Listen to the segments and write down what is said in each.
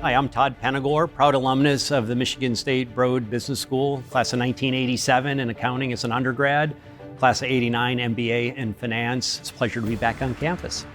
Hi, I'm Todd Penegor, proud alumnus of the Michigan State Broad Business School, class of 1987 in accounting as an undergrad, class of 89 M.B.A. in finance. It's a pleasure to be back on campus.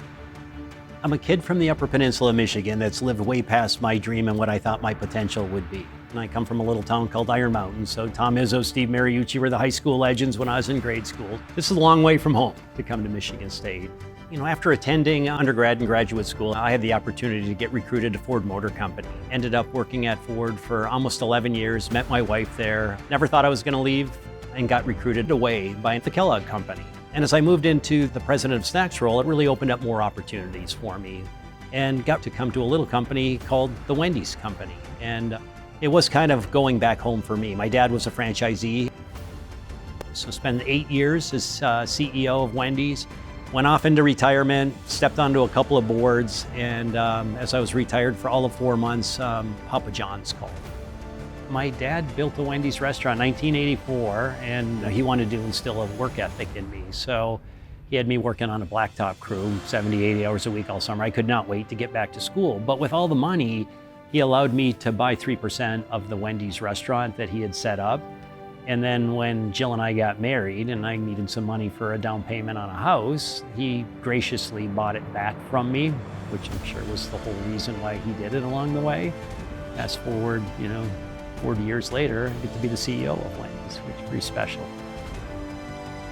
I'm a kid from the Upper Peninsula of Michigan that's lived way past my dream and what I thought my potential would be. And I come from a little town called Iron Mountain, so Tom Izzo, Steve Mariucci were the high school legends when I was in grade school. This is a long way from home to come to Michigan State. You know, after attending undergrad and graduate school, I had the opportunity to get recruited to Ford Motor Company. Ended up working at Ford for almost 11 years, met my wife there. Never thought I was going to leave and got recruited away by the Kellogg Company. And as I moved into the president of snacks role, it really opened up more opportunities for me and got to come to a little company called the Wendy's Company. And it was kind of going back home for me. My dad was a franchisee. So spent 8 years as CEO of Wendy's. Went off into retirement, stepped onto a couple of boards, and as I was retired for all of 4 months, Papa John's called. My dad built a Wendy's restaurant in 1984, and he wanted to instill a work ethic in me. So he had me working on a blacktop crew, 70, 80 hours a week all summer. I could not wait to get back to school. But with all the money, he allowed me to buy 3% of the Wendy's restaurant that he had set up. And then when Jill and I got married and I needed some money for a down payment on a house, he graciously bought it back from me, which I'm sure was the whole reason why he did it along the way. Fast forward, 40 years later, I get to be the CEO of Wendy's, which is pretty special.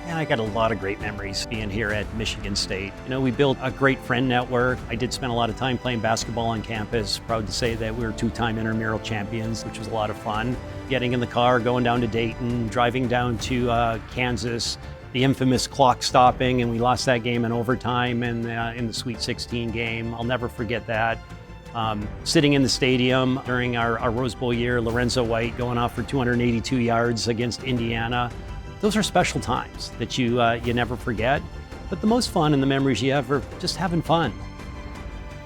And I got a lot of great memories being here at Michigan State. We built a great friend network. I did spend a lot of time playing basketball on campus. Proud to say that we were 2-time intramural champions, which was a lot of fun. Getting in the car, going down to Dayton, driving down to Kansas, the infamous clock stopping, and we lost that game in overtime and in the Sweet 16 game. I'll never forget that. Sitting in the stadium during our Rose Bowl year, Lorenzo White going off for 282 yards against Indiana. Those are special times that you never forget. But the most fun and the memories you have are just having fun.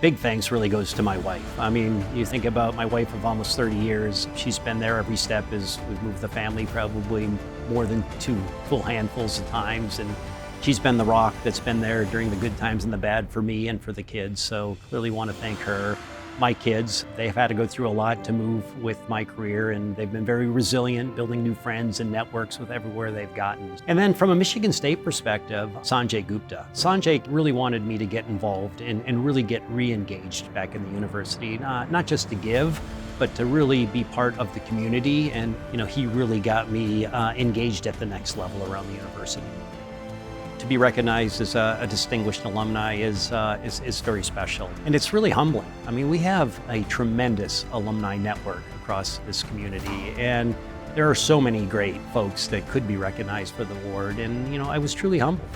Big thanks really goes to my wife. I mean, you think about my wife of almost 30 years. She's been there every step as we've moved the family probably more than 2 full handfuls of times. And she's been the rock that's been there during the good times and the bad for me and for the kids. So clearly want to thank her. My kids, they've had to go through a lot to move with my career, and they've been very resilient, building new friends and networks with everywhere they've gotten. And then from a Michigan State perspective, Sanjay Gupta. Sanjay really wanted me to get involved and really get re-engaged back in the university, not just to give, but to really be part of the community. And he really got me engaged at the next level around the university. To be recognized as a distinguished alumni is very special, and it's really humbling. I mean, we have a tremendous alumni network across this community, and there are so many great folks that could be recognized for the award, and I was truly humbled.